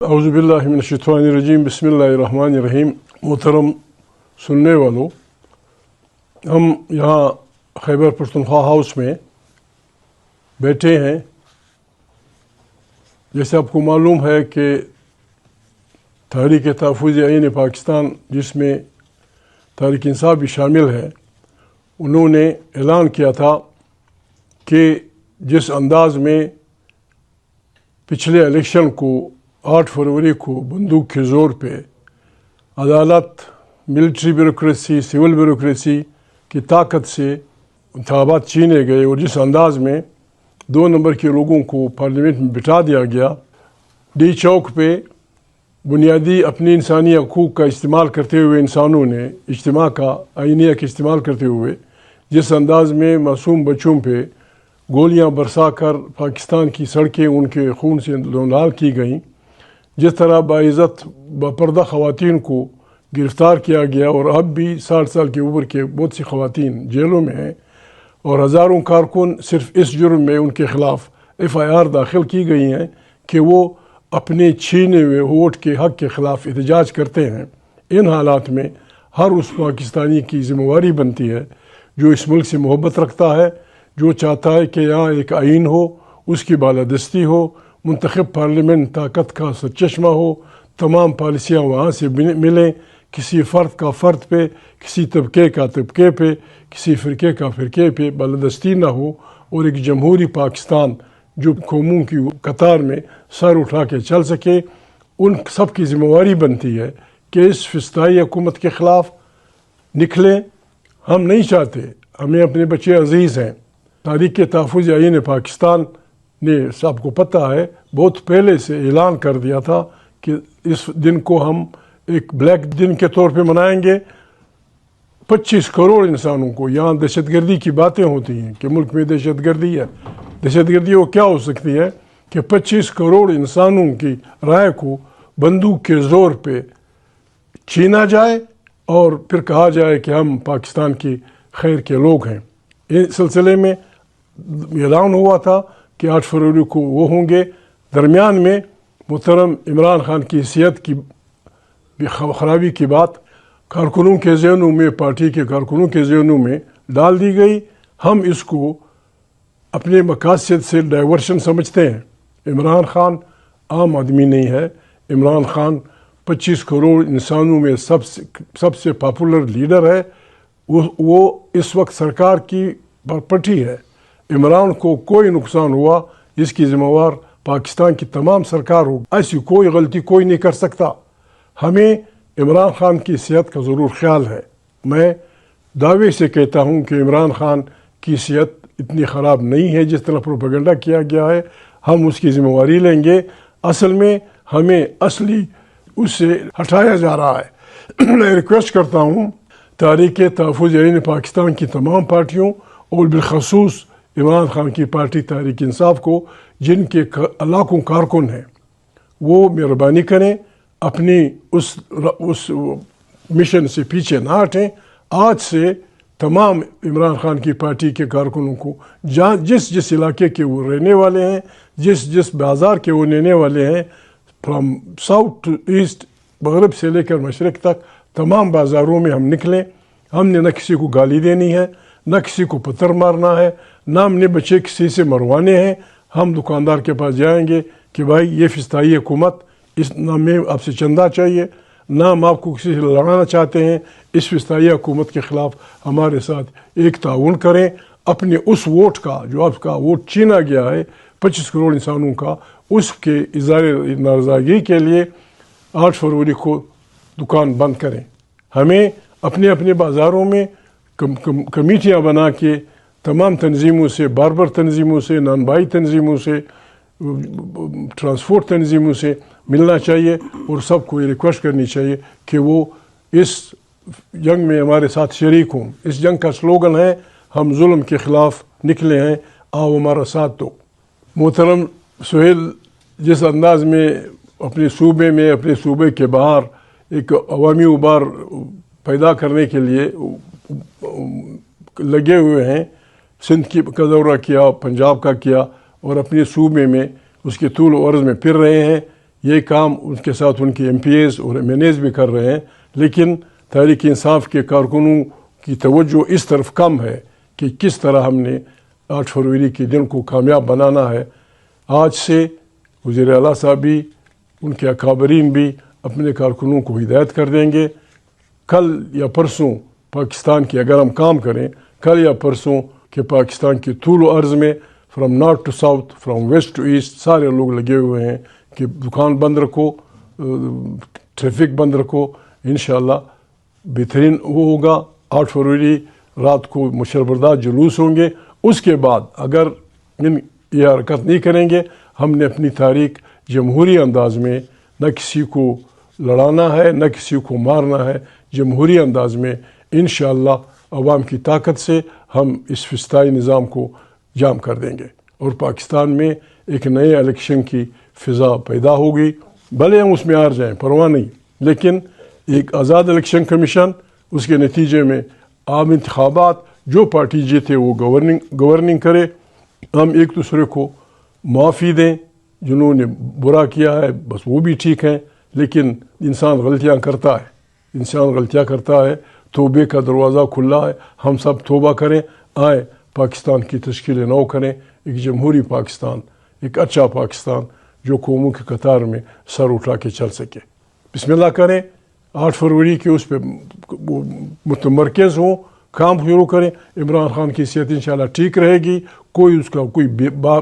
اعوذ باللہ من الشیطان الرجیم بسم اللہ الرحمن الرحیم۔ محترم سننے والوں، ہم یہاں خیبر پختونخوا ہاؤس میں بیٹھے ہیں۔ جیسے آپ کو معلوم ہے کہ تحریک تحفظ آئین پاکستان، جس میں تحریک انصاف بھی شامل ہے، انہوں نے اعلان کیا تھا کہ جس انداز میں پچھلے الیکشن کو 8 فروری کو بندوق کے زور پہ عدالت، ملٹری بیوروکریسی، سول بیوروکریسی کی طاقت سے انتخابات چھینے گئے، اور جس انداز میں 2 نمبر کے لوگوں کو پارلیمنٹ میں بٹھا دیا گیا، ڈی چوک پہ بنیادی اپنی انسانی حقوق کا استعمال کرتے ہوئے انسانوں نے اجتماع کا آئینیہ کا استعمال کرتے ہوئے جس انداز میں معصوم بچوں پہ گولیاں برسا کر پاکستان کی سڑکیں ان کے خون سے لال کی گئیں، جس طرح باعزت باپردہ خواتین کو گرفتار کیا گیا، اور اب بھی 60 سال کے اوپر کے بہت سی خواتین جیلوں میں ہیں، اور ہزاروں کارکن صرف اس جرم میں ان کے خلاف FIR داخل کی گئی ہیں کہ وہ اپنے چھینے ہوئے ووٹ کے حق کے خلاف احتجاج کرتے ہیں۔ ان حالات میں ہر اس پاکستانی کی ذمہ داری بنتی ہے جو اس ملک سے محبت رکھتا ہے، جو چاہتا ہے کہ یہاں ایک آئین ہو، اس کی بالادستی ہو، منتخب پارلیمنٹ طاقت کا سرچشمہ ہو، تمام پالیسیاں وہاں سے ملیں، کسی فرد کا فرد پہ، کسی طبقے کا طبقے پہ، کسی فرقے کا فرقے پہ بالادستی نہ ہو، اور ایک جمہوری پاکستان جو قوموں کی قطار میں سر اٹھا کے چل سکے۔ ان سب کی ذمہ داری بنتی ہے کہ اس فسطائی حکومت کے خلاف نکلیں۔ ہم نہیں چاہتے، ہمیں اپنے بچے عزیز ہیں۔ تحریک تحفظ آئین پاکستان نے، سب کو پتہ ہے، بہت پہلے سے اعلان کر دیا تھا کہ اس دن کو ہم ایک بلیک دن کے طور پہ منائیں گے۔ 25 کروڑ انسانوں کو، یہاں دہشت گردی کی باتیں ہوتی ہیں کہ ملک میں دہشت گردی ہے۔ دہشت گردی وہ کیا ہو سکتی ہے کہ 25 کروڑ انسانوں کی رائے کو بندوق کے زور پہ چھینا جائے اور پھر کہا جائے کہ ہم پاکستان کی خیر کے لوگ ہیں۔ اس سلسلے میں اعلان ہوا تھا کہ 8 فروری کو وہ ہوں گے۔ درمیان میں محترم عمران خان کی صحت کی خرابی کی بات کارکنوں کے ذہنوں میں، پارٹی کے کارکنوں کے ذہنوں میں ڈال دی گئی۔ ہم اس کو اپنے مقاصد سے ڈائیورشن سمجھتے ہیں۔ عمران خان عام آدمی نہیں ہے۔ عمران خان 25 کروڑ انسانوں میں سب سے پاپولر لیڈر ہے۔ وہ اس وقت سرکار کی پرپٹی ہے۔ عمران کو کوئی نقصان ہوا، جس کی ذمہ دار پاکستان کی تمام سرکار ہو۔ ایسی کوئی غلطی کوئی نہیں کر سکتا۔ ہمیں عمران خان کی صحت کا ضرور خیال ہے۔ میں دعوے سے کہتا ہوں کہ عمران خان کی صحت اتنی خراب نہیں ہے جس طرح پروپیگنڈا کیا گیا ہے۔ ہم اس کی ذمہ داری لیں گے۔ اصل میں ہمیں اصلی اس سے ہٹایا جا رہا ہے۔ میں ریکویسٹ کرتا ہوں تحریک تحفظ آئین پاکستان کی تمام پارٹیوں، اور بالخصوص عمران خان کی پارٹی تحریک انصاف کو، جن کے لاکھوں کارکن ہیں، وہ مہربانی کریں، اپنی اس مشن سے پیچھے نہ ہٹیں۔ آج سے تمام عمران خان کی پارٹی کے کارکنوں کو، جس علاقے کے وہ رہنے والے ہیں، جس بازار کے وہ رہنے والے ہیں، فرام ساؤتھ ٹو ایسٹ، مغرب سے لے کر مشرق تک، تمام بازاروں میں ہم نکلیں۔ ہم نے نہ کسی کو گالی دینی ہے، نہ کسی کو پتھر مارنا ہے، نہ ہم نے بچے کسی سے مروانے ہیں۔ ہم دکاندار کے پاس جائیں گے کہ بھائی یہ فسطائی حکومت، نہ ہمیں آپ سے چندہ چاہیے، نہ ہم آپ کو کسی سے لڑانا چاہتے ہیں۔ اس فسطائی حکومت کے خلاف ہمارے ساتھ ایک تعاون کریں۔ اپنے اس ووٹ کا، جو آپ کا ووٹ چھینا گیا ہے 25 کروڑ انسانوں کا، اس کے اظہار نارضاگی کے لیے 8 فروری کو دکان بند کریں۔ ہمیں اپنے اپنے بازاروں میں کمیٹیاں بنا کے تمام تنظیموں سے، باربر تنظیموں سے، نان بائی تنظیموں سے، ٹرانسپورٹ تنظیموں سے ملنا چاہیے، اور سب کو یہ ریکویسٹ کرنی چاہیے کہ وہ اس جنگ میں ہمارے ساتھ شریک ہوں۔ اس جنگ کا سلوگن ہے، ہم ظلم کے خلاف نکلے ہیں، آؤ ہمارا ساتھ دو۔ محترم سہیل، جس انداز میں اپنے صوبے میں، اپنے صوبے کے باہر ایک عوامی ابھار پیدا کرنے کے لیے لگے ہوئے ہیں، سندھ کا دورہ کیا، پنجاب کا کیا، اور اپنے صوبے میں اس کے طول و عرض میں پھر رہے ہیں، یہ کام ان کے ساتھ ان کے MPAs اور MNAs بھی کر رہے ہیں، لیکن تحریک انصاف کے کارکنوں کی توجہ اس طرف کم ہے کہ کس طرح ہم نے 8 فروری کے دن کو کامیاب بنانا ہے۔ آج سے وزیر اعلیٰ صاحب بھی، ان کے اکابرین بھی اپنے کارکنوں کو ہدایت کر دیں گے، کل یا پرسوں پاکستان کی اگر ہم کام کریں، کل یا پرسوں کہ پاکستان کے طول و عرض میں from north to south, from west to east سارے لوگ لگے ہوئے ہیں کہ دکان بند رکھو، ٹریفک بند رکھو۔ انشاءاللہ بہترین وہ ہوگا۔ 8 فروری رات کو مشربردار جلوس ہوں گے، اس کے بعد اگر یہ حرکت نہیں کریں گے، ہم نے اپنی تاریخ جمہوری انداز میں، نہ کسی کو لڑانا ہے نہ کسی کو مارنا ہے، جمہوری انداز میں انشاءاللہ عوام کی طاقت سے ہم اس فسطائی نظام کو جام کر دیں گے، اور پاکستان میں ایک نئے الیکشن کی فضا پیدا ہوگی۔ بھلے ہم اس میں ہار جائیں، پرواہ نہیں، لیکن ایک آزاد الیکشن کمیشن، اس کے نتیجے میں عام انتخابات، جو پارٹی جیتے وہ گورننگ کرے، ہم ایک دوسرے کو معافی دیں، جنہوں نے برا کیا ہے بس وہ بھی ٹھیک ہیں، لیکن انسان غلطیاں کرتا ہے، توبے کا دروازہ کھلا ہے، ہم سب توبہ کریں، آئیں پاکستان کی تشکیل نو کریں، ایک جمہوری پاکستان، ایک اچھا پاکستان جو قوموں کی قطار میں سر اٹھا کے چل سکے۔ بسم اللہ کریں، 8 فروری کے اس پہ متمرکز ہوں، کام شروع کریں۔ عمران خان کی صحت انشاءاللہ ٹھیک رہے گی، کوئی اس کا کوئی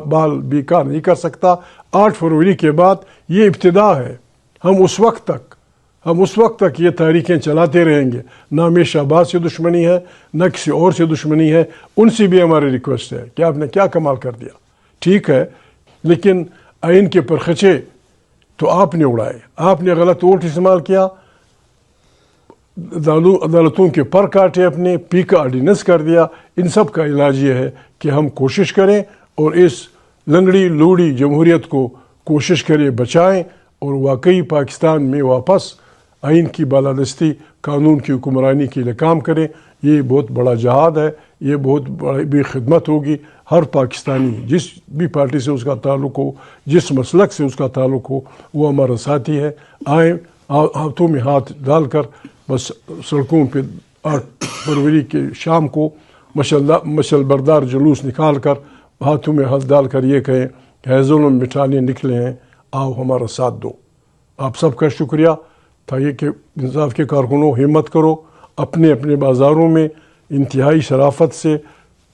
بال بیکار نہیں کر سکتا۔ 8 فروری کے بعد یہ ابتدا ہے، ہم اس وقت تک یہ تحریکیں چلاتے رہیں گے۔ نہ ہمیں شہباز سے دشمنی ہے، نہ کسی اور سے دشمنی ہے، ان سے بھی ہماری ریکویسٹ ہے کہ آپ نے کیا کمال کر دیا، ٹھیک ہے، لیکن آئین کے پرخچے تو آپ نے اڑائے، آپ نے غلط ووٹ استعمال کیا، عدالتوں کے پر کاٹے، اپنے پی کا آرڈیننس کر دیا۔ ان سب کا علاج یہ ہے کہ ہم کوشش کریں اور اس لنگڑی لوڑی جمہوریت کو کوشش کریں بچائیں، اور واقعی پاکستان میں واپس آئین کی بالادستی، قانون کی حکمرانی کے لیے کام کریں۔ یہ بہت بڑا جہاد ہے، یہ بہت بڑی خدمت ہوگی۔ ہر پاکستانی جس بھی پارٹی سے اس کا تعلق ہو، جس مسلک سے اس کا تعلق ہو، وہ ہمارا ساتھی ہے۔ آئیں ہاتھوں میں ہاتھ ڈال کر بس سڑکوں پہ 8 فروری کے شام کو مشل بردار جلوس نکال کر ہاتھوں میں ہاتھ ڈال کر یہ کہیں کہ ظلم مٹانے نکلے ہیں، آؤ ہمارا ساتھ دو۔ آپ سب کا شکریہ۔ تھا یہ کہ انصاف کے کارکنوں ہمت کرو، اپنے اپنے بازاروں میں انتہائی شرافت سے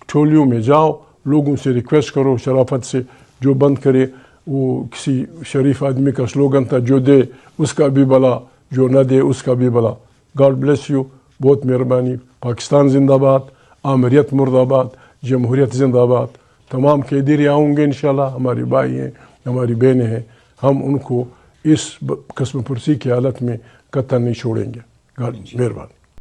ٹھولیوں میں جاؤ، لوگوں سے ریکویسٹ کرو شرافت سے، جو بند کرے وہ کسی شریف آدمی کا سلوگن تھا، جو دے اس کا بھی بلا، جو نہ دے اس کا بھی بلا۔ گاڈ بلیس یو، بہت مہربانی۔ پاکستان زندہ باد، آمریت مرد آباد، جمہوریت زندہ باد۔ تمام قیدی رہا ہوں گے انشاءاللہ، ہماری بھائی ہیں، ہماری بہنیں ہیں، ہم ان کو اس قسم پرسی کی حالت میں قطعا نہیں چھوڑیں گے۔ مہربانی۔